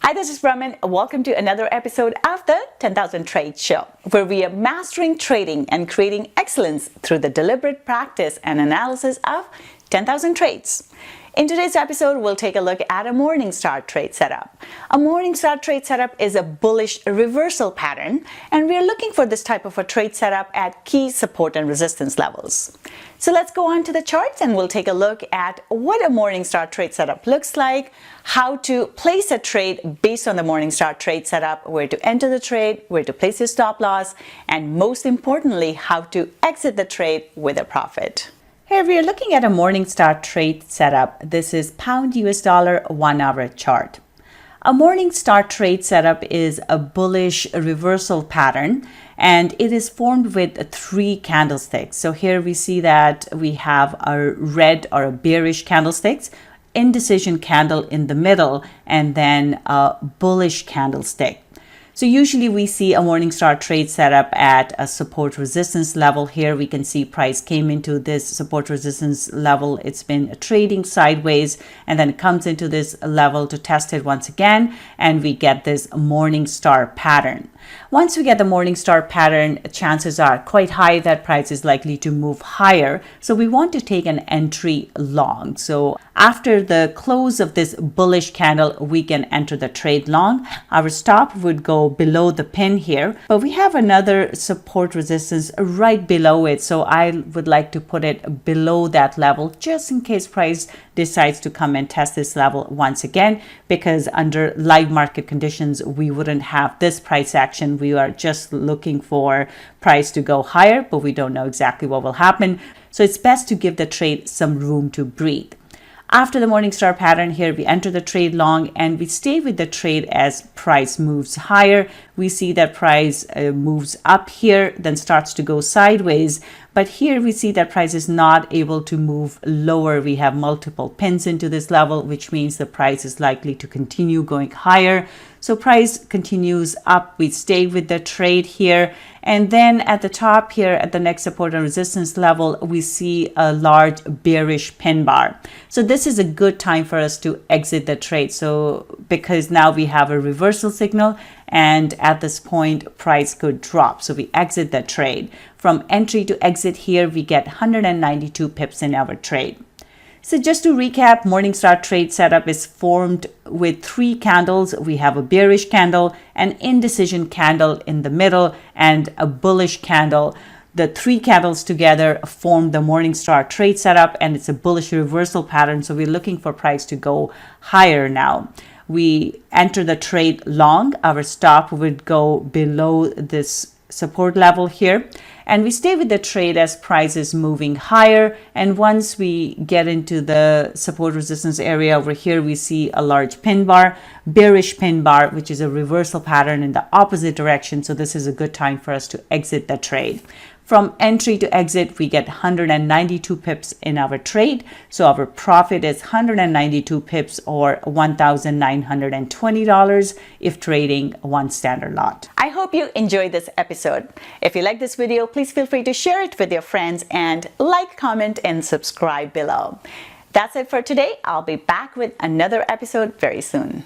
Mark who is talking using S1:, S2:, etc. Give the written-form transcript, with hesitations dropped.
S1: Hi, this is Brahman. Welcome to another episode of the 10,000 Trade Show, where we are mastering trading and creating excellence through the deliberate practice and analysis of 10,000 trades. In today's episode, we'll take a look at a Morningstar trade setup. A Morningstar trade setup is a bullish reversal pattern, and we are looking for this type of a trade setup at key support and resistance levels. So let's go on to the charts and we'll take a look at what a Morningstar trade setup looks like, how to place a trade based on the Morningstar trade setup, where to enter the trade, where to place your stop loss, and most importantly, how to exit the trade with a profit. Here we are looking at a Morningstar trade setup. This is pound US dollar 1 hour chart. A Morningstar trade setup is a bullish reversal pattern, and it is formed with 3 candlesticks. So here we see that we have a red or a bearish candlesticks, indecision candle in the middle, and then a bullish candlestick. So usually we see a Morningstar trade setup at a support resistance level. Here we can see price came into this support resistance level. It's been trading sideways, and then it comes into this level to test it once again, and we get this Morningstar pattern. Once we get the Morningstar pattern, chances are quite high that price is likely to move higher. So we want to take an entry long. So after the close of this bullish candle, we can enter the trade long. Our stop would go below the pin here, but we have another support resistance right below it. So I would like to put it below that level just in case price decides to come and test this level once again, because under live market conditions, we wouldn't have this price action. We are just looking for price to go higher, but we don't know exactly what will happen. So it's best to give the trade some room to breathe. After the Morningstar pattern here, we enter the trade long and we stay with the trade as price moves higher. We see that price moves up here, then starts to go sideways. But here we see that price is not able to move lower. We have multiple pins into this level, which means the price is likely to continue going higher. So price continues up. We stay with the trade here. And then at the top here, at the next support and resistance level, we see a large bearish pin bar. So this is a good time for us to exit the trade. So because now we have a reversal signal, and at this point, price could drop. So we exit the trade. From entry to exit here, we get 192 pips in our trade. So just to recap, Morningstar trade setup is formed with 3 candles. We have a bearish candle, an indecision candle in the middle, and a bullish candle. The 3 candles together form the Morningstar trade setup, and it's a bullish reversal pattern. So we're looking for price to go higher now. We enter the trade long. Our stop would go below this support level here, and we stay with the trade as price is moving higher. And once we get into the support resistance area over here, we see a large pin bar, bearish pin bar, which is a reversal pattern in the opposite direction. So this is a good time for us to exit the trade. From entry to exit, we get 192 pips in our trade. So our profit is 192 pips or $1,920 if trading one standard lot. I hope you enjoyed this episode. If you like this video, please feel free to share it with your friends and like, comment, and subscribe below. That's it for today. I'll be back with another episode very soon.